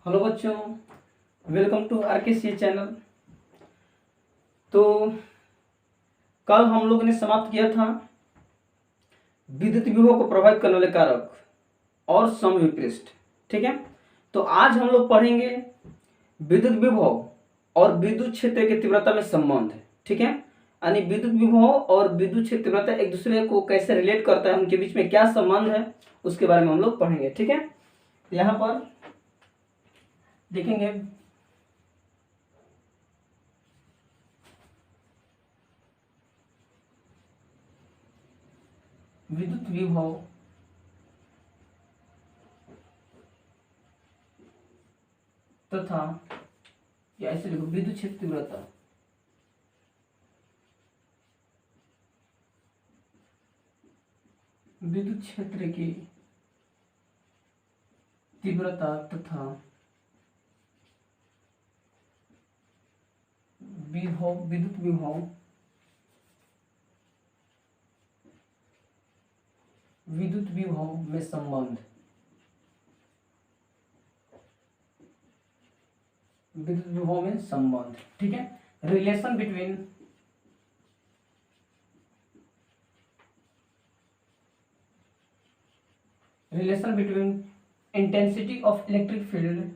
Hello बच्चों, welcome to are के सी channel. तो कल हम लोगों ने समाप्त किया था विद्युत विभव को प्रभावित करने वाले कारक और समविपृष्ठ। ठीक है, तो आज हम लोग पढ़ेंगे विद्युत विभव और विद्युत क्षेत्र की तीव्रता में संबंध। ठीक है, यानी विद्युत विभव और विद्युत क्षेत्र तीव्रता एक दूसरे को कैसे रिलेट करता है, उनके बीच में क्या संबंध है, उसके बारे में हम लोग पढ़ेंगे। ठीक है, यहाँ पर देखेंगे विद्युत विभव तथा या ऐसे लिखो विद्युत क्षेत्र तीव्रता। विद्युत क्षेत्र की तीव्रता तथा विभव विद्युत विभव विद्युत विभव में संबंध। विद्युत विभव में संबंध। ठीक है, relation between intensity of electric field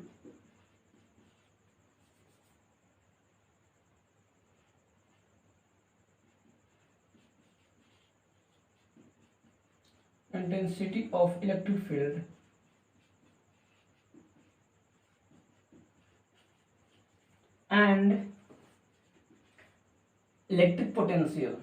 and electric potential.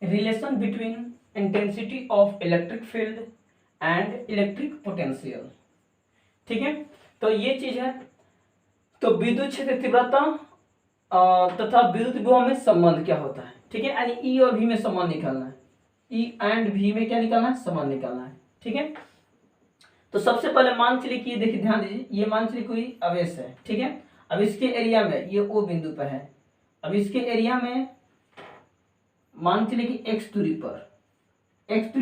Relation between intensity of electric field and electric potential. ठीक है, तो ये चीज है। तो विद्युत क्षेत्र तीव्रता तथा विद्युत विभव में संबंध क्या होता है। ठीक है, यानी ई और भी में संबंध निकालना है। ई एंड भी में क्या निकालना है, संबंध निकालना है। ठीक है, तो सबसे पहले मान चलिए कि देखिए ध्यान दीजिए, ये मान चलिए कोई आवेश है। ठीक है, अब इसके एरिया में ये ओ बिंदु पर है। अब इसके एरिया में मान चलिए कि एक्स दूरी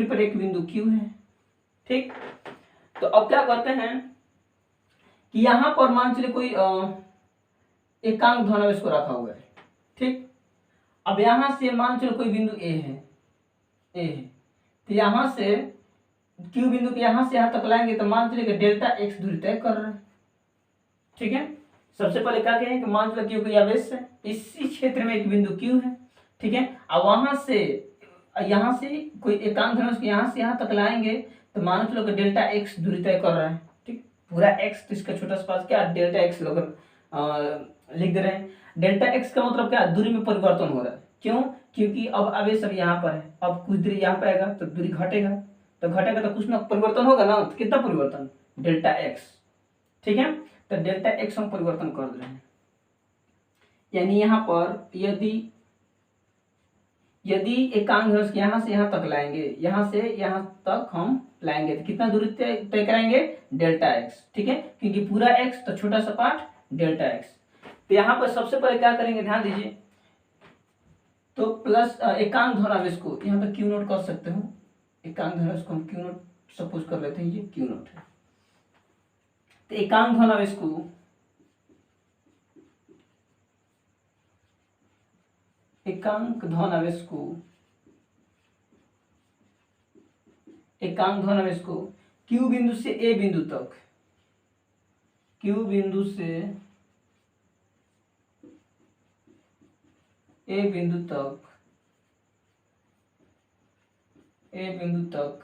पर एक बिंदु क्यू है। ठीक, तो अब क्या करते हैं कि यहां पर मान चलिए कोई एकांक धनावेश को रखा हुआ है। ठीक, अब यहां से मान चलो कोई बिंदु ए है, तो यहां से क्यू बिंदु के यहां से यहां तक लाएंगे तो मान चलिए कि डेल्टा एक्स दूरी तय कर रहा है। ठीक है, सबसे पहले क्या कहें कि मान चलो क्यू कोई आवेश है, इसी क्षेत्र में एक बिंदु क्यू है। ठीक है, अब वहां से यहां से कोई एकांक धनुष यहां से यहां तक लाएंगे तो मान चलो कि डेल्टा एक्स दूरी तय कर रहा है। ठीक, पूरा एक्स तो इसका छोटा सा पास क्या डेल्टा एक्स लोग लिख दे रहे हैं। डेल्टा एक्स का मतलब क्या, दूरी में परिवर्तन हो रहा है। क्यों, क्योंकि अब आवेश अब यहाँ पर है, अब कुछ दूरी यहाँ पे आएगा तो दूरी घटेगा, तो कुछ ना परिवर्तन होगा ना, तो कितना परिवर्तन, डेल्टा एक्स। ठीक है, तो डेल्टा एक्स हम परिवर्तन कर रहे हैं। यानी यहाँ पर यदि एकांक धनुष यहाँ से यहाँ तक लाएंगे, यहाँ से यहाँ तक हम लाएंगे तो कितना दूरी तय कराएंगे, डेल्टा एक्स। ठीक है, क्योंकि पूरा एक्स तो छोटा सा पार्ट डेल्टा एक्स। तो यहाँ पर सबसे पहले क्या करेंगे, ध्यान दीजिए, तो प्लस एकांक धनावेश को यहाँ पे क्यू नोट कर सकते हो। एकांक धनावेश को हम क्यू नोट सपोज कर लेते हैं, ये क्यू नोट है। तो एकांक धनावेश को क्यू बिंदु से ए बिंदु तक, ए बिंदु तक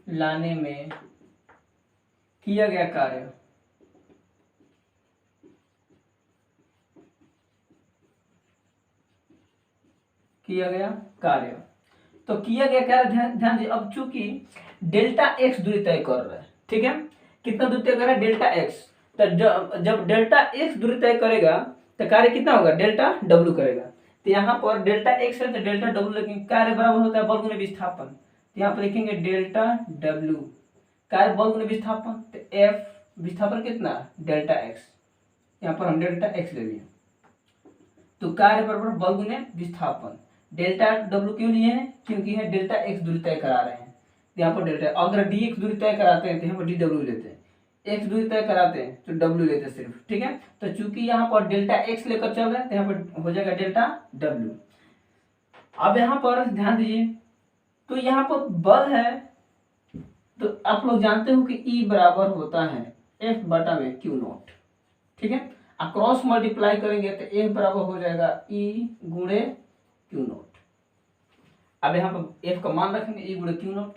लाने में किया गया कार्य तो किया गया कार्य ध्यान दीजिए। अब चूंकि डेल्टा एक्स दूरी तय कर रहा है, ठीक है, कितना दूरी तय कर रहा है, डेल्टा एक्स। तो जब डेल्टा एक्स दूरी तय करेगा तो कार्य कितना होगा, डेल्टा डब्ल्यू करेगा। तो यहाँ पर डेल्टा एक्स है तो डेल्टा डब्ल्यू लेकिन कार्य बराबर होता है बल गुने विस्थापन। तो यहाँ पर लिखेंगे डेल्टा डब्ल्यू, कार्य बल गुने विस्थापन, तो एफ विस्थापन कितना, डेल्टा एक्स। यहाँ पर हम डेल्टा एक्स ले लिए, तो कार्य बराबर बल गुने विस्थापन। डेल्टा डब्ल्यू क्यों लिए हैं, क्योंकि है डेल्टा एक्स दूरी तय करा रहे हैं, तो यहाँ पर डेल्टा, अगर डी एक्स दूरी तय कराते हैं तो यहाँ पर डी डब्ल्यू लेते हैं, एक्स दूरी तय कराते हैं तो डब्ल्यू लेते हैं सिर्फ, ठीक है। तो चूंकि यहाँ पर डेल्टा एक्स लेकर चल रहे हैं तो यहाँ पर हो जाएगा डेल्टा डब्ल्यू। अब यहाँ पर ध्यान दीजिए, तो यहाँ पर बल है, तो आप लोग जानते हो कि E बराबर होता है F बटा में Q नॉट, ठीक है। क्रॉस मल्टीप्लाई करेंगे तो F बराबर हो जाएगा E गुणे Q नॉट। अब यहाँ पर F का मान रखेंगे E गुणे Q नॉट,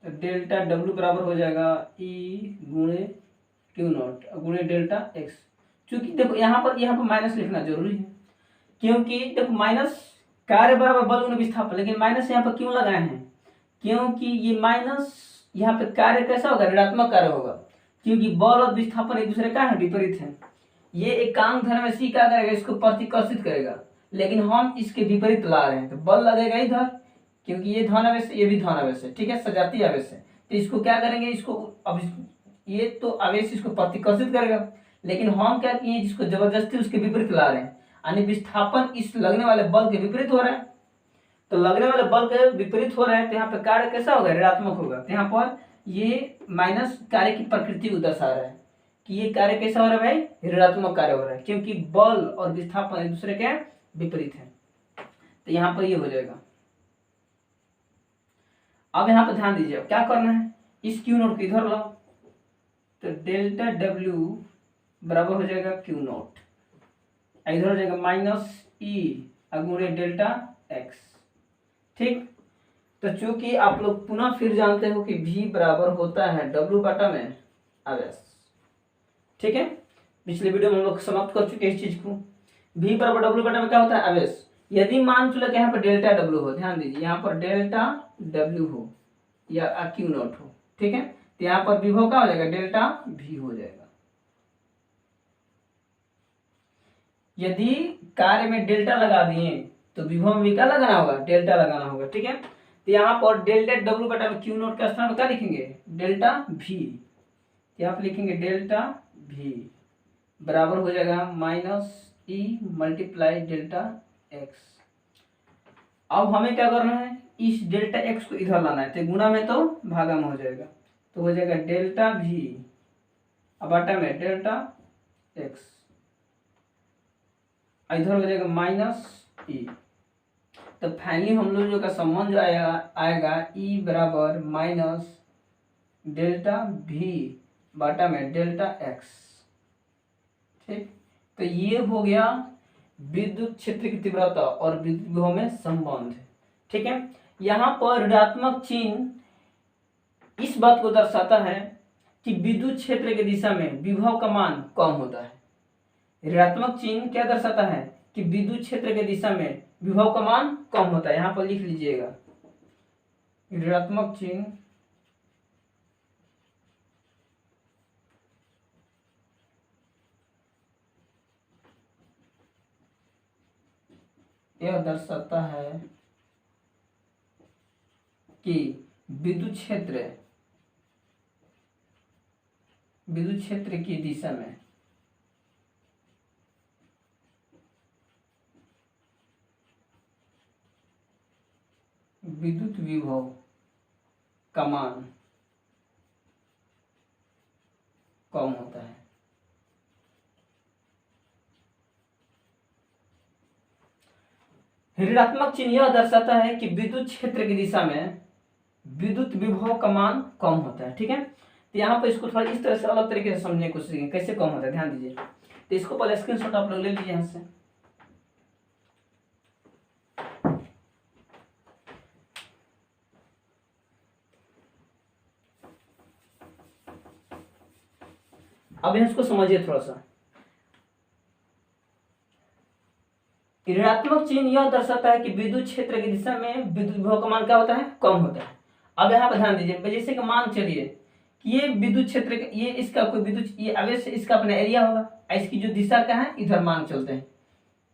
तो डेल्टा W बराबर हो जाएगा E गुणे Q नॉट गुणे डेल्टा X। चूंकि देखो यहाँ पर माइनस लिखना जरूरी है, क्योंकि देखो माइनस कार्य बराबर बल गुणे विस्थापन, लेकिन माइनस यहाँ पर क्यों लगाए हैं, क्योंकि ये माइनस यहाँ पे कार्य कैसा होगा, ऋणात्मक कार्य होगा, क्योंकि बल और विस्थापन एक दूसरे का है, विपरीत है। ये एकांक धन में सी क्या करेगा, इसको प्रतिकर्षित करेगा, लेकिन हम इसके विपरीत ला रहे हैं, तो बल लगेगा इधर, क्योंकि ये धन आवेश ये भी धन आवेश है, ठीक है, सजातीय आवेश है। तो इसको क्या करेंगे, इसको अब ये तो आवेश इसको प्रतिकर्षित करेगा, लेकिन हम क्या किए, जिसको जबरदस्ती उसके विपरीत ला रहे हैं, यानी विस्थापन इस लगने वाले बल के विपरीत हो रहा है। तो लगने वाले बल के विपरीत हो रहा है, तो यहाँ पे कार्य कैसा होगा, ऋणात्मक होगा। तो यहाँ पर ये माइनस कार्य की प्रकृति को दर्शा रहा है कि ये कार्य कैसा हो रहा है भाई, ऋणात्मक कार्य हो रहा है, क्योंकि बल और विस्थापन एक दूसरे के विपरीत है। तो यहाँ पर ये हो जाएगा। अब यहाँ पर ध्यान दीजिए, क्या करना है, इस क्यू नोट को इधर लाओ, तो डेल्टा डब्ल्यू बराबर हो जाएगा क्यू नोट, इधर हो जाएगा माइनस ई गुणे डेल्टा एक्स, ठीक। तो चूंकि आप लोग पुनः फिर जानते हो कि V बराबर होता है W बटा में आवेश, ठीक है। पिछले वीडियो में हम लोग समाप्त कर चुके हैं इस चीज को। V बराबर W बटा में क्या होता है, आवेश। यदि मान चलो कि यहाँ पर डेल्टा W हो, ध्यान दीजिए, यहाँ पर डेल्टा W हो या Q नॉट हो, ठीक है, तो यहाँ पर विभव क्या हो जाएगा, डेल्टा V हो जाएगा। यदि कार्य में डेल्टा लगा दिए तो विभव में भी क्या लगाना होगा, डेल्टा लगाना होगा, ठीक है। तो यहाँ पर डेल्टा डब्ल्यू बटा में क्यू नोट का स्थान क्या लिखेंगे, डेल्टा भी, यहाँ पे लिखेंगे डेल्टा भी बराबर हो जाएगा माइनस ई मल्टीप्लाई डेल्टा एक्स। अब हमें क्या करना है, इस डेल्टा एक्स को इधर लाना है, तो गुणा में तो भागा में हो जाएगा, तो हो जाएगा डेल्टा भी बटा में डेल्टा एक्स, इधर हो जाएगा माइनस ई। तो फाइनली हम लोग का संबंध जो आएगा ई बराबर माइनस डेल्टा भी बटा में डेल्टा एक्स, ठीक। तो ये हो गया विद्युत क्षेत्र की तीव्रता और विद्युत विभव में संबंध, ठीक है। यहाँ पर ऋणात्मक चिन्ह इस बात को दर्शाता है कि विद्युत क्षेत्र की दिशा में विभव का मान कम होता है। ऋणात्मक चिन्ह क्या दर्शाता है कि विद्युत क्षेत्र के दिशा में विभव का मान कम होता है। यहाँ पर लिख लीजिएगा, ऋणात्मक चिन्ह यह दर्शाता है कि विद्युत क्षेत्र की दिशा में विद्युत विभव का मान कम होता है। ऋणात्मक चिन्ह यह दर्शाता है कि विद्युत क्षेत्र की दिशा में विद्युत विभव का मान कम होता है, ठीक है। तो यहाँ पर इसको थोड़ा इस तरह से अलग तरीके से समझने की कोशिश करेंगे, कैसे कम होता है, ध्यान दीजिए। तो इसको पहले स्क्रीनशॉट आप लोग ले लीजिए यहाँ से। अब इसको समझिए थोड़ा सा। ऋणात्मक चिन्ह यह दर्शाता है कि विद्युत क्षेत्र की दिशा में विद्युत विभव का मान क्या होता है, कम होता है। अब यहाँ पर ध्यान दीजिए, जैसे कि मान चलिए कि ये विद्युत क्षेत्र, ये इसका कोई विद्युत, ये आवेश इसका अपना एरिया होगा, इसकी जो दिशा क्या है, इधर मान चलते हैं,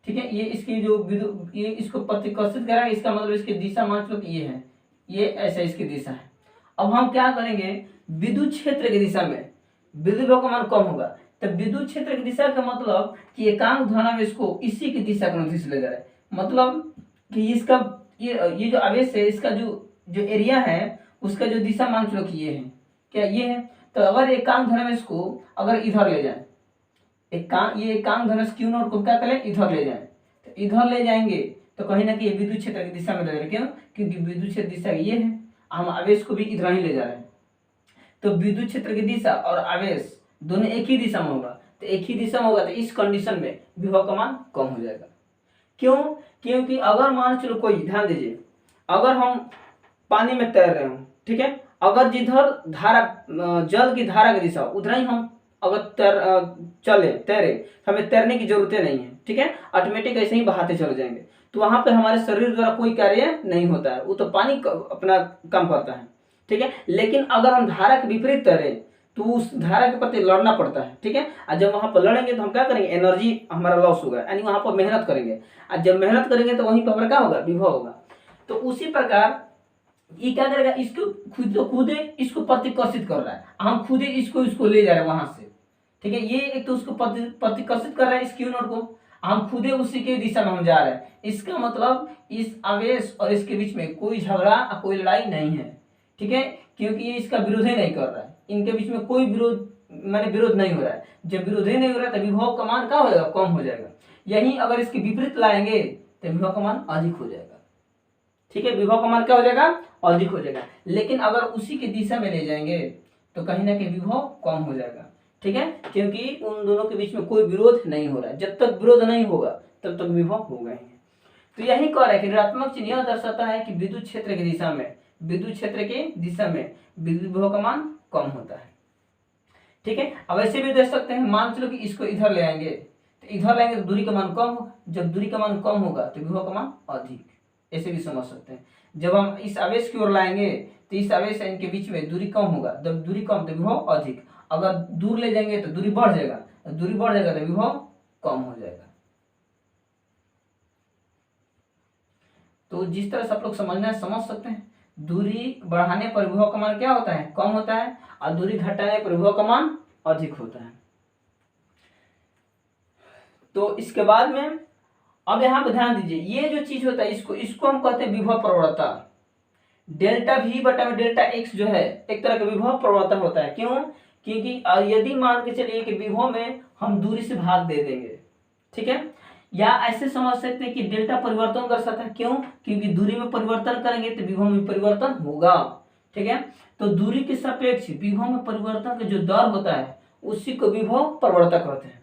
ठीक है। ये इसकी जो विद्युत, ये इसको प्रतिकर्षित करेगा, इसका मतलब इसकी दिशा मान चलो कि ये है, ये ऐसा इसकी दिशा है। अब हम क्या करेंगे, विद्युत क्षेत्र की दिशा में विद्युत विभव का मान कम होगा, तो विद्युत क्षेत्र की दिशा का मतलब कि एकांक धनावेश को इसी की दिशा को नोटिस ले जा रहा है, मतलब कि इसका ये जो आवेश है, इसका जो जो एरिया है, उसका जो दिशा मान चलो कि ये है, क्या ये है। तो अगर एकांक धनुष को अगर इधर ले जाए, ये एकांक धनुष क्यू नॉट को क्या करें, इधर ले जाए, तो इधर ले जाएंगे तो कहीं ना कहीं ये विद्युत क्षेत्र की दिशा में ले जा रहे हैं। क्यों? क्योंकि विद्युत क्षेत्र दिशा ये है, हम आवेश को भी इधर ही ले जा रहे हैं। तो विद्युत क्षेत्र की दिशा और आवेश दोनों एक ही दिशा में होगा, तो एक ही दिशा में होगा, तो इस कंडीशन में विभव का मान कम हो जाएगा। क्यों? क्योंकि अगर मान चलो कोई, ध्यान दीजिए, अगर हम पानी में तैर रहे हो, ठीक है, अगर जिधर धारा जल की धारा की दिशा उधर ही हम अगर चले तैरे, हमें तैरने की जरूरत नहीं है, ठीक है, ऑटोमेटिक ऐसे ही बहाते चले जाएंगे, तो वहां पे हमारे शरीर द्वारा कोई कार्य नहीं होता है, वो तो पानी अपना काम करता है, ठीक है। लेकिन अगर हम धारा के विपरीत तैरे तो उस धारा के प्रति लड़ना पड़ता है, ठीक है। और जब वहां पर लड़ेंगे तो हम क्या करेंगे, एनर्जी हमारा लॉस होगा, यानी वहां पर मेहनत करेंगे, और जब मेहनत करेंगे तो वहीं पर हमारा क्या होगा, विभव होगा। तो उसी प्रकार ये क्या करेगा, इसको खुद इसको प्रतिकर्षित कर रहा है, हम खुद इसको ले जा रहे हैं वहां से, ठीक है। ये एक तो उसको प्रतिकर्षित कर रहा है इस क्यू नॉट को, हम खुद उसी के दिशा में हम जा रहे हैं। इसका मतलब इस आवेश और इसके बीच में कोई झगड़ा और कोई लड़ाई नहीं है, ठीक है, क्योंकि ये इसका विरोध ही नहीं कर रहा है, इनके बीच में कोई विरोध माने विरोध नहीं हो रहा है। जब विरोध ही नहीं हो रहा है तो विभव का मान क्या हो जाएगा, कम हो जाएगा। यही अगर इसके विपरीत लाएंगे तो विभव का मान अधिक हो जाएगा, ठीक है, विभव का मान क्या हो जाएगा, अधिक हो जाएगा। लेकिन अगर उसी की दिशा में ले जाएंगे तो कहीं ना कहीं विभव कम हो जाएगा, ठीक है, क्योंकि उन दोनों के बीच में कोई विरोध नहीं हो रहा है। जब तक विरोध नहीं होगा तब तक विभव होगा ही। तो यही कह रहा है कि ऋणात्मक चिन्ह यह दर्शाता है कि विद्युत क्षेत्र की दिशा में विद्युत विभव का मान कम होता है, ठीक है। अब ऐसे भी देख सकते हैं, मान चलो कि इसको इधर ले आएंगे, तो इधर लाएंगे तो दूरी का मान कम होगा, जब दूरी का मान कम होगा तो विभव का मान अधिक, ऐसे भी समझ सकते हैं। जब हम इस आवेश की ओर लाएंगे तो इस आवेश इनके बीच में दूरी कम होगा, जब दूरी कम तो विभव अधिक, अगर दूर ले जाएंगे तो दूरी बढ़ जाएगा, दूरी बढ़ जाएगा तो विभव कम हो जाएगा। तो जिस तरह से आप लोग समझना है समझ सकते हैं, दूरी बढ़ाने पर विभव का मान क्या होता है, कम होता है, और दूरी घटाने पर विभव का मान अधिक होता है। तो इसके बाद में अब यहाँ पे ध्यान दीजिए, ये जो चीज होता है इसको हम कहते हैं विभव प्रवणता। डेल्टा V बटा में डेल्टा x जो है एक तरह का विभव प्रवणता होता है। क्यों? क्योंकि यदि मान के चलिए कि विभव में हम दूरी से भाग दे देंगे, ठीक है, या ऐसे समझ सकते हैं कि डेल्टा परिवर्तन कर सकता है। क्यों? क्योंकि दूरी में परिवर्तन करेंगे तो विभव में परिवर्तन होगा, ठीक है। तो दूरी के सापेक्ष विभव में परिवर्तन का जो दर होता है उसी को विभव प्रवणता कहते हैं,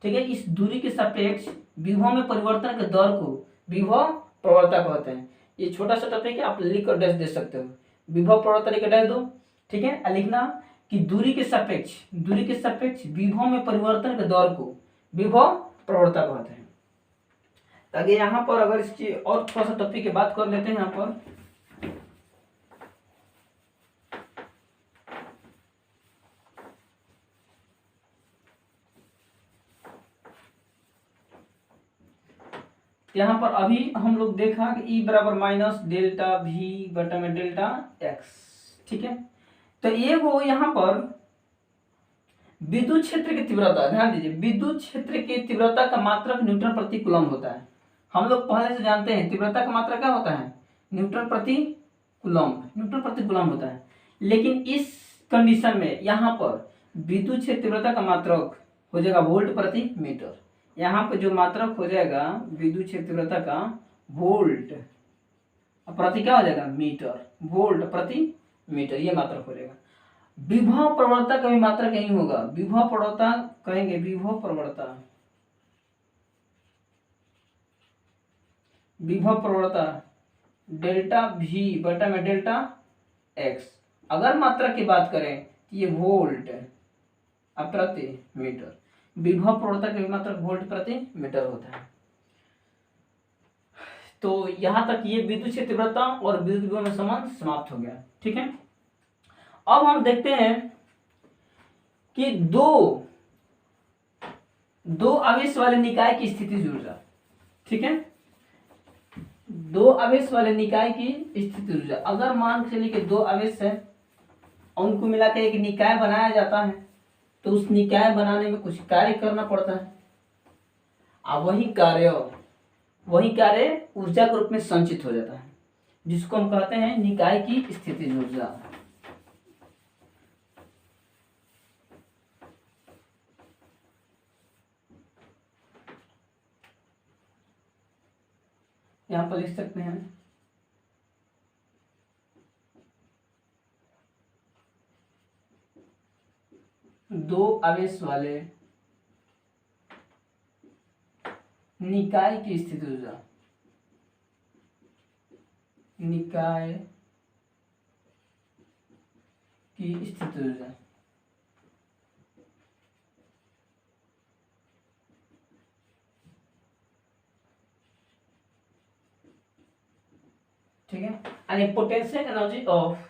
ठीक है। इस दूरी के सापेक्ष विभव में परिवर्तन के दर को विभव प्रवणता कहते हैं। ये छोटा सा टॉपिक है, आप लिख कर डैश दे सकते हो, विभव प्रवणता लिख डैश दो, ठीक है। लिखना कि दूरी के सापेक्ष विभव में परिवर्तन के दर को विभव प्रवणता कहते हैं। ताकि यहाँ पर अगर इसकी और थोड़ा सा टॉपिक की बात कर लेते हैं, यहाँ पर यहाँ पर अभी हम लोग देखा कि E बराबर माइनस डेल्टा V बटा में डेल्टा x, ठीक है। तो ये वो यहाँ पर विद्युत क्षेत्र की तीव्रता, ध्यान दीजिए, विद्युत क्षेत्र की तीव्रता का मात्रक न्यूटन प्रति कूलम होता है। हम लोग पहले से जानते हैं तीव्रता का मात्रक क्या होता है, न्यूटन प्रति कूलम होता है। लेकिन इस कंडीशन में यहाँ पर विद्युत क्षेत्र तीव्रता का मात्रक हो जाएगा वोल्ट प्रति मीटर। यहाँ पे जो मात्रक हो जाएगा विद्युत क्षेत्र तीव्रता का वोल्ट प्रति क्या हो जाएगा मीटर, वोल्ट प्रति मीटर, ये मात्रक हो जाएगा। विभव प्रवणता का भी मात्रक यही होगा, विभव प्रवणता कहेंगे, विभव प्रवणता डेल्टा V बटा में डेल्टा x। अगर मात्रक की बात करें तो ये वोल्ट प्रति मीटर, विभव प्रवणता का भी मात्रक वोल्ट प्रति मीटर होता है। तो यहां तक ये विद्युत क्षेत्र तीव्रता और विद्युत विभव में संबंध समाप्त हो गया, ठीक है। अब हम देखते हैं कि दो आवेश वाले निकाय की स्थिति ऊर्जा, ठीक है, दो आवेश वाले निकाय की स्थिति ऊर्जा। अगर मान के चलिए कि दो आवेश है और उनको मिलाकर एक निकाय बनाया जाता है, तो उस निकाय बनाने में कुछ कार्य करना पड़ता है, अब वही कार्य वही कार्य ऊर्जा के रूप में संचित हो जाता है, जिसको हम कहते हैं निकाय की स्थितिज ऊर्जा। यहां पर लिख सकते हैं दो आवेश वाले निकाय की स्थितिज ऊर्जा, निकाय की स्थितिज ऊर्जा। ठीक है, यानी पोटेंशियल एनर्जी ऑफ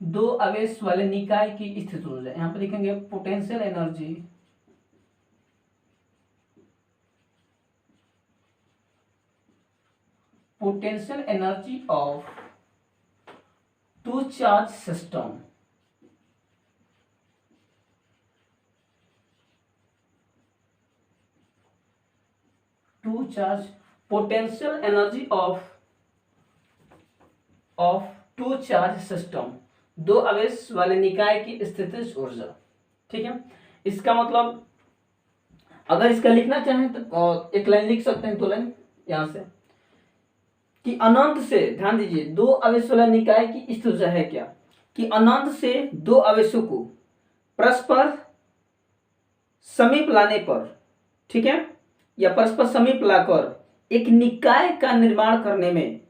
दो आवेश वाले निकाय की स्थितिज ऊर्जा। यहां पर लिखेंगे potential energy of two charge system. Two charge potential energy of two charge system, दो आवेश वाले निकाय की स्थितिज ऊर्जा। ठीक है, इसका मतलब अगर इसका लिखना चाहें तो एक लाइन लिख सकते हैं, दो लाइन यहां से कि अनंत से, ध्यान दीजिए, दो आवेश वाला निकाय की स्थितिज ऊर्जा है क्या कि अनंत से दो आवेशों को परस्पर समीप लाने पर, ठीक है, या परस्पर समीप लाकर एक निकाय का निर्माण करने में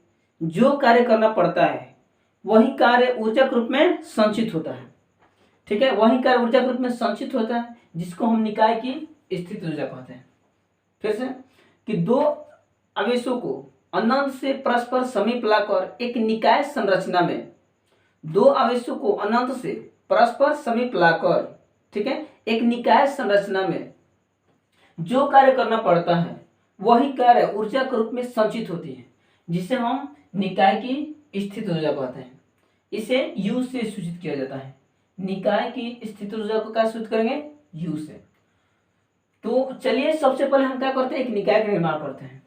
जो कार्य करना पड़ता है वही कार्य ऊर्जा के रूप में संचित होता है। ठीक है, वही कार्य ऊर्जा के रूप में संचित होता है, जिसको हम निकाय की स्थितिज ऊर्जा कहते हैं। फिर से कि दो आवेशों को अनंत से परस्पर समीप लाकर एक निकाय संरचना में, दो आवेशों को अनंत से परस्पर समीप लाकर, ठीक है, एक निकाय संरचना में जो कार्य करना पड़ता है वही कार्य ऊर्जा के रूप में संचित होती है, जिसे हम निकाय की स्थितिज ऊर्जा कहते हैं। इसे U से सूचित किया जाता है। निकाय की स्थितिज ऊर्जा को क्या सूचित करेंगे? U से। तो चलिए सबसे पहले हम क्या करते हैं, एक निकाय का निर्माण करते हैं।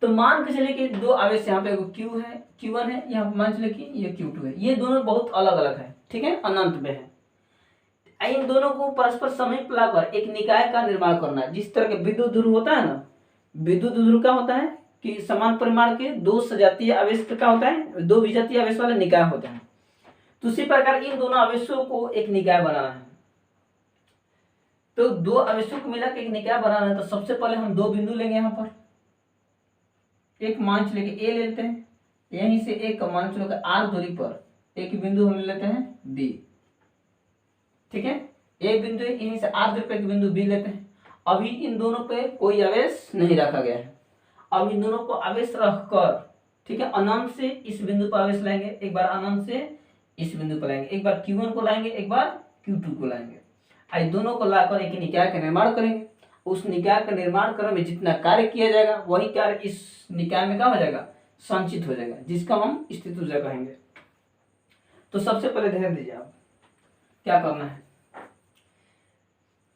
तो मान के चलिए कि दो आवेश, यहाँ पे Q है, Q1 है, यहाँ मान चलिए कि ये Q2 है। ये दोनों बहुत अलग अलग है, ठीक है, अनंत में है। इन दोनों को परस्पर समीप लाकर एक निकाय का निर्माण करना। जिस तरह के विद्युत ध्रुव होता है ना, विद्युत ध्रुव क्या होता है कि समान परिमाण के दो सजातीय आवेश का होता है, दो विजातीय आवेश वाला निकाय होता है। तो उसी प्रकार इन दोनों आवेशों को एक निकाय बनाना है। तो दो आवेशों को मिला के एक निकाय बनाना है, तो सबसे पहले हम दो बिंदु लेंगे। यहाँ पर एक मान चले कि ए लेते हैं, यहीं से एक मान चलो कि आर दूरी पर एक बिंदु हम लेते हैं बी। ठीक है, ए बिंदु है, यहीं से आर दूरी पर एक बिंदु बी लेते हैं। अभी इन दोनों पे कोई आवेश नहीं रखा गया है। अब इन दोनों को आवेश रखकर, ठीक है, अनंत से इस बिंदु पर आवेश लाएंगे, एक बार अनंत से इस बिंदु पर लाएंगे, एक बार Q1 को लाएंगे, एक बार Q2 को लाएंगे। इन दोनों को लाकर एक निकाय का निर्माण करेंगे। उस निकाय का निर्माण करने में जितना कार्य किया जाएगा वही कार्य इस निकाय में क्या हो जाएगा, संचित हो जाएगा, जिसका हम स्थितिज ऊर्जा कहेंगे। तो सबसे पहले ध्यान दीजिए आप क्या करना है।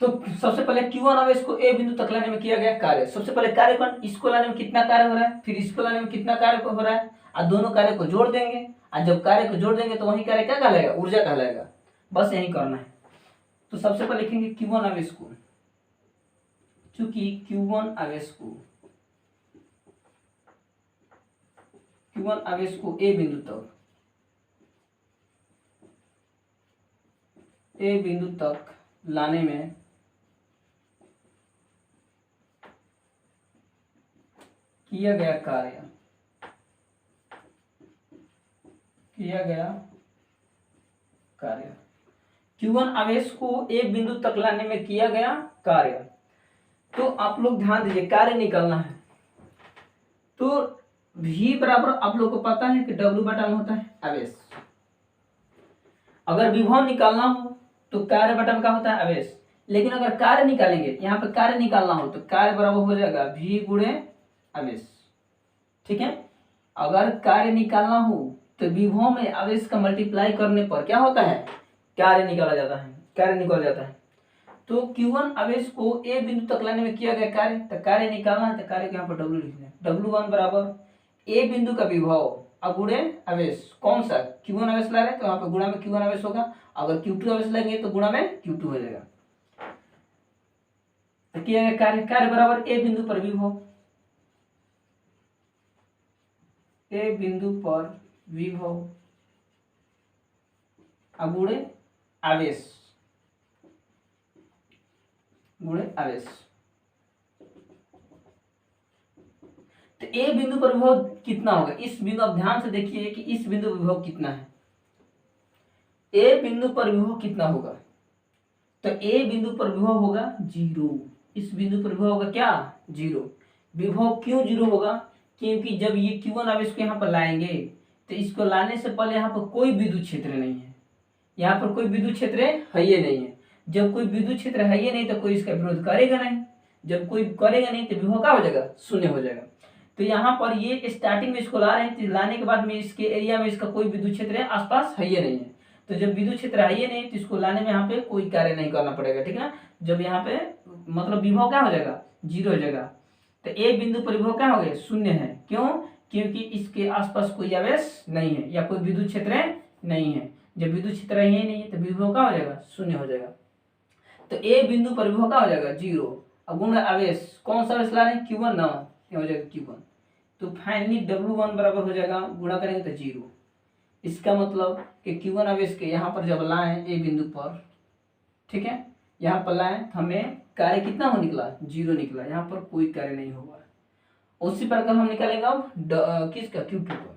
तो सबसे पहले Q1 आवेश को ए बिंदु तक लाने में किया गया कार्य। सबसे पहले कार्य कौन, इसको लाने में कितना कार्य हो रहा है, फिर इसको लाने में कितना कार्य हो रहा है, और दोनों कार्य को जोड़ देंगे। और जब कार्य को जोड़ देंगे तो वही कार्य क्या कहलाएगा, ऊर्जा कहलाएगा। बस यही करना है। तो सबसे पहले लिखेंगे Q1 आवेश को, चूंकि Q1 आवेश को ए बिंदु तक लाने में किया गया कार्य Q1 आवेश को ए बिंदु तक लाने में किया गया कार्य। तो आप लोग ध्यान दीजिए, कार्य निकालना है। तो V बराबर आप लोग को पता है कि W बटा में होता है आवेश। अगर विभव निकालना हो तो कार्य बटा में क्या होता है, आवेश। लेकिन अगर कार्य निकालेंगे, यहाँ पे कार्य निकालना हो तो कार्य बराबर हो जाएगा V गुणे आवेश। ठीक है, अगर कार्य निकालना हो तो विभव में आवेश का मल्टीप्लाई करने पर क्या होता है, कार्य निकल जाता है। तो Q1 आवेश को ए बिंदु तक लाने में किया गया कार्य, तो कार्य निकालना है, तो कार्य को यहाँ पर W लिखना है। W1 बराबर ए बिंदु का विभव अगुणे आवेश, कौन सा Q1 आवेश ला रहे हैं तो यहाँ पर गुणा में Q1 आवेश होगा, अगर Q2 आवेश लेंगे तो गुणा में Q2 हो जाएगा। तो किया गया कार्य, कार्य बराबर ए बिंदु पर विभव, ए बिंदु पर विभव अगुणे आवेश, गुणे आवेश। तो ए बिंदु पर विभव कितना होगा, इस बिंदु, अब ध्यान से देखिए कि इस बिंदु पर विभव कितना है, ए बिंदु पर विभव कितना होगा, तो ए बिंदु पर विभव होगा 0, इस बिंदु पर विभव होगा क्या 0। विभव क्यों 0 होगा, क्योंकि जब ये Q1 आवेश को यहाँ पर लाएंगे तो इसको लाने से पहले यहाँ पर कोई विद्युत क्षेत्र नहीं है, यहाँ पर कोई विद्युत क्षेत्र है ही नहीं है। जब कोई विद्युत क्षेत्र है ही नहीं तो कोई इसका विरोध करेगा नहीं, जब कोई करेगा नहीं तो विभव क्या हो जाएगा, शून्य हो जाएगा। तो यहाँ पर ये स्टार्टिंग में इसको ला रहे हैं, तो लाने के बाद में इसके एरिया में इसका कोई विद्युत क्षेत्र है आसपास है ही नहीं है, तो जब विद्युत क्षेत्र है ही नहीं तो इसको लाने में यहाँ पे कोई कार्य नहीं करना पड़ेगा, ठीक है ना। जब यहाँ पे मतलब विभव क्या हो जाएगा 0 हो जाएगा, तो ए बिंदु पर विभव क्या हो गया शून्य है, क्यों, क्योंकि इसके आसपास कोई आवेश नहीं है या कोई विद्युत क्षेत्र नहीं है। जब विद्युत क्षेत्र ही नहीं है तो विभव क्या हो जाएगा शून्य हो जाएगा। तो ए बिंदु पर विभव क्या हो जाएगा 0, अब गुण आवेश, कौन सा आवेश ला रहे हैं Q1 ना, क्या हो जाएगा Q1। तो फाइनली W1 बराबर हो जाएगा, गुणा करेंगे तो 0। इसका मतलब कि Q1 आवेश के यहाँ पर जब लाए ए बिंदु पर, ठीक है, यहाँ पर लाए तो हमें कार्य कितना हो निकला 0 निकला, यहाँ पर कोई कार्य नहीं होगा। उसी प्रकार हम निकालेंगे अब किसका Q2 पर।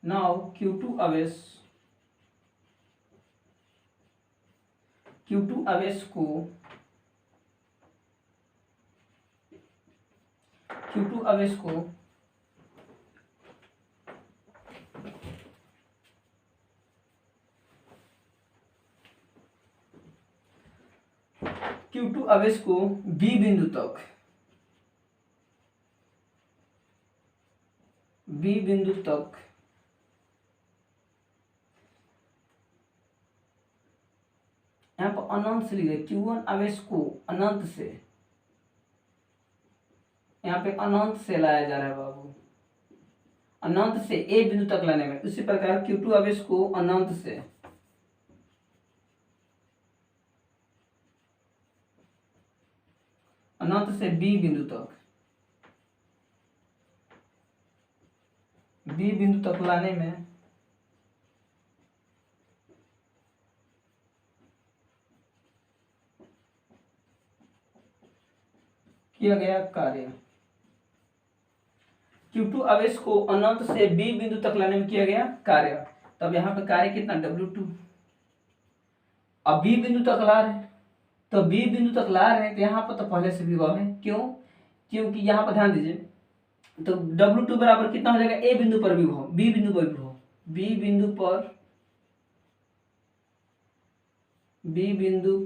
नाउ Q2 आवेश, Q2 आवेश को Q2 आवेश को Q2 आवेश को B बिंदु तक, B बिंदु तक यहाँ पर अनंत से लिखे, Q1 आवेश को अनंत से, यहाँ पे अनंत से लाया जा रहा है बाबू, अनंत से ए बिंदु तक लाने में। उसी प्रकार Q2 आवेश को अनंत से B बिंदु तक, B बिंदु तक लाने में किया गया कार्य। Q2 आवेश को अनंत से B बिंदु तक लाने में किया गया कार्य। तब यहाँ पे कार्य कितना W2, अब B बिंदु तक ला रहे हैं, तो B बिंदु तक ला रहे हैं तो यहाँ पर तो पहले से विभव है, क्यों, क्योंकि यहाँ पर ध्यान दीजिए, तो W2 बराबर कितना हो जाएगा ए बिंदु पर विभव, B बिंदु पर विभव, B बिंदु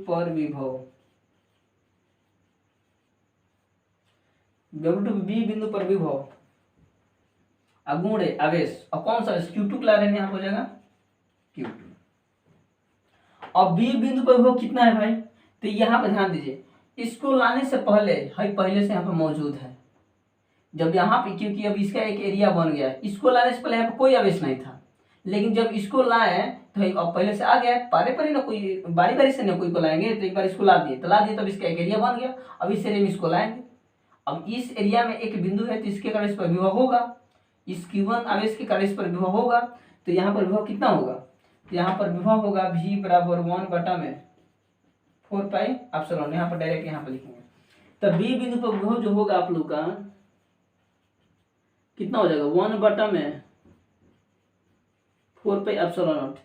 पर विभव, W2 B बिंदु पर विभव अगुणे आवेश, और कौन सा Q2 ला रहे हैं, यहाँ हो जाएगा Q2। अब B बिंदु पर विभव कितना है भाई, तो यहाँ पर ध्यान दीजिए, इसको लाने से पहले पहले से यहाँ पर मौजूद है। जब यहाँ पे, क्योंकि अब इसका एक एरिया बन गया, इसको लाने से पहले यहाँ पर कोई आवेश नहीं था, लेकिन जब इसको लाए तो अब पहले से आ गया, पारे पर ही ना, कोई बारी बारी से ना कोई को लाएंगे, तो एक बार इसको ला दिए तब इसका एक एरिया बन गया। अब इस एरिया में इसको लाएंगे, अब इस एरिया में एक बिंदु है तो इसके कारण इस पर विभव होगा, इस Q1 आवेश के कारण इस पर विभव होगा, तो यहाँ पर विभव कितना होगा, तो यहाँ पर विभव होगा V बराबर 1/4 पाई एप्सिलॉन, यहाँ पर डायरेक्ट यहाँ पर लिखेंगे। तो B बिंदु पर विभव जो होगा आप लोग का कितना हो जाएगा 1/4 पाई एप्सिलॉन नॉट।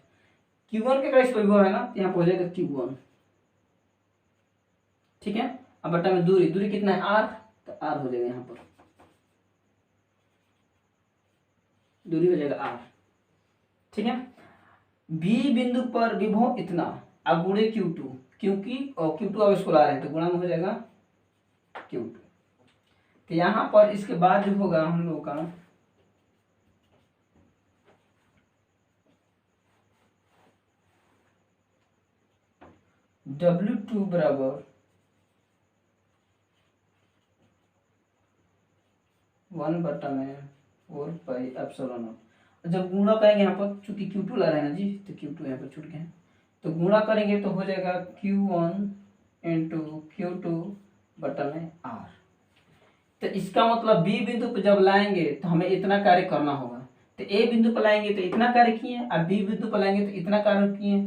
Q1 के कारण इस पर विभव है ना, यहाँ पर हो जाएगा Q1, ठीक है। अब बटा में दूरी कितना है R, तो R हो जाएगा, यहाँ पर दूरी हो जाएगा R, ठीक है। B बिंदु पर विभव इतना अगुणे Q2, क्योंकि Q2 आवेश को ला रहे हैं तो गुणा में हो जाएगा Q2। तो यहाँ पर इसके बाद जो होगा हम लोगों का W2 बराबर 1/4 जब गुणा करेंगे यहाँ पर, चूंकि Q2 ला रहे हैं ना जी, तो Q2 यहाँ पर छूट गए हैं, तो गुणा करेंगे तो हो जाएगा Q1 इंटू Q2/R। तो इसका मतलब B बिंदु पर जब लाएंगे तो हमें इतना कार्य करना होगा। तो A बिंदु पर लाएंगे तो इतना कार्य किए, और B बिंदु पर लाएंगे तो इतना कार्य किए।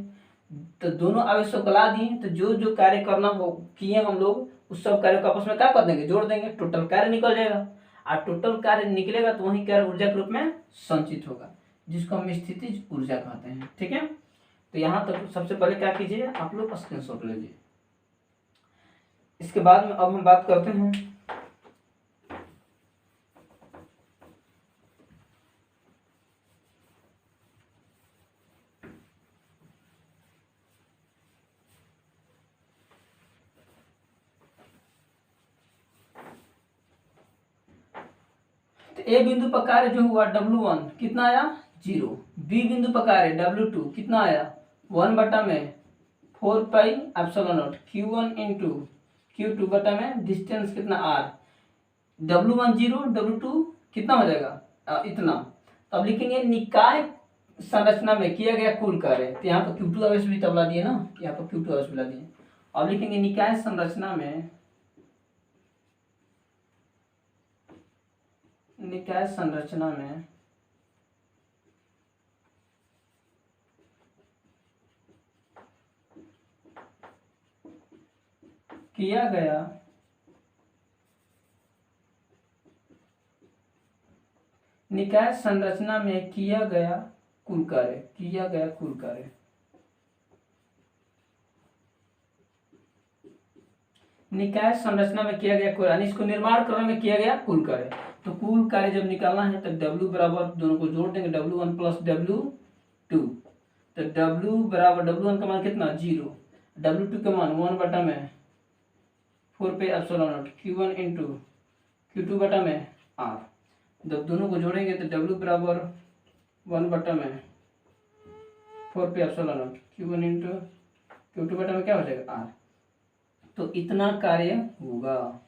तो दोनों आवेश को ला दिए, तो जो जो कार्य करना हो किए हम लोग, उस सब कार्य को आपस में क्या कर देंगे, जोड़ देंगे, टोटल कार्य निकल जाएगा। और टोटल कार्य निकलेगा तो वही कार्य ऊर्जा के रूप में संचित होगा, जिसको हम स्थितिज ऊर्जा कहते हैं। ठीक है, तो यहाँ तक सबसे पहले क्या कीजिए, आप लोग स्क्रीनशॉट ले लीजिए। इसके बाद में अब हम बात करते हैं ए बिंदु पर कार्य जो हुआ W1 कितना आया 0, बी बिंदु पर कार्य W2 कितना आया 1/4πε0 Q1 इंटू Q2 बटा में डिस्टेंस कितना R, W1 0, W2 कितना हो जाएगा इतना। तो अब लिखेंगे निकाय संरचना में किया गया कुल कार्य, तो यहाँ पर Q2 आवेश भी तबला दिए ना, यहाँ पर Q2 आवेश मिला दिए। अब लिखेंगे निकाय संरचना में, निकाय संरचना में किया गया निकाय संरचना में किया गया कुल कार्य, किया गया कुल कार्य। निकाय संरचना में किया गया कुल, यानी इसको निर्माण करने में किया गया कुल कार्य। तो कुल कार्य जब निकालना है तो W बराबर दोनों को जोड़ देंगे, W1 प्लस W2। तो W बराबर W1 का मान कितना 0, W2 का मान 1/4πε0 Q1 इंटू Q2 बटा में R। जब दोनों को जोड़ेंगे तो W बराबर 1/4πε0 Q1 इंटू Q2 बटा में क्या हो जाएगा R। तो इतना कार्य होगा,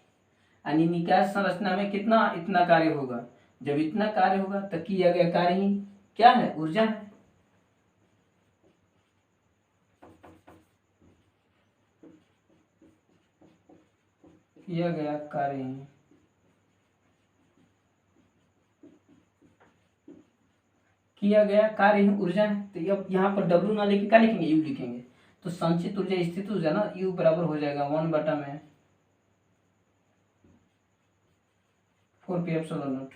यानी निकाय संरचना में कितना इतना कार्य होगा। जब इतना कार्य होगा तो किया गया कार्य ही क्या है, ऊर्जा है। किया गया कार्य ही किया गया कार्य ही ऊर्जा है। तो अब यहाँ पर W ना लेके क्या लिखेंगे, U लिखेंगे। तो संचित ऊर्जा स्थित ऊर्जा ना U बराबर हो जाएगा 1/4πε0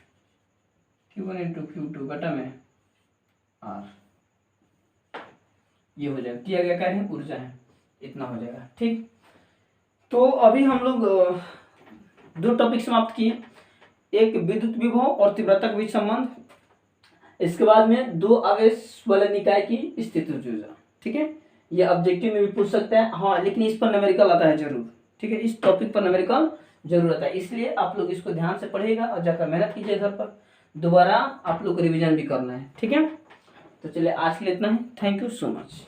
Q1 इंटू Q2 बटा में R। ये हो जाएगा, किया गया कार्य ऊर्जा है, इतना हो जाएगा। ठीक, तो अभी हम लोग 2 टॉपिक समाप्त किए, एक विद्युत विभव और तीव्रता के बीच संबंध, इसके बाद में 2 आवेश वाले निकाय की स्थितिज ऊर्जा। ठीक है, ये ऑब्जेक्टिव में भी पूछ सकता है, हाँ, लेकिन इस पर न्यूमेरिकल आता है जरूर। ठीक है, इस टॉपिक पर न्यूमेरिकल जरूर आता है, इसलिए आप लोग इसको ध्यान से पढ़िएगा और जाकर मेहनत कीजिए, घर पर दोबारा आप लोग को रिवीजन भी करना है। ठीक है, तो चलिए आज के लिए इतना ही। Thank you so much.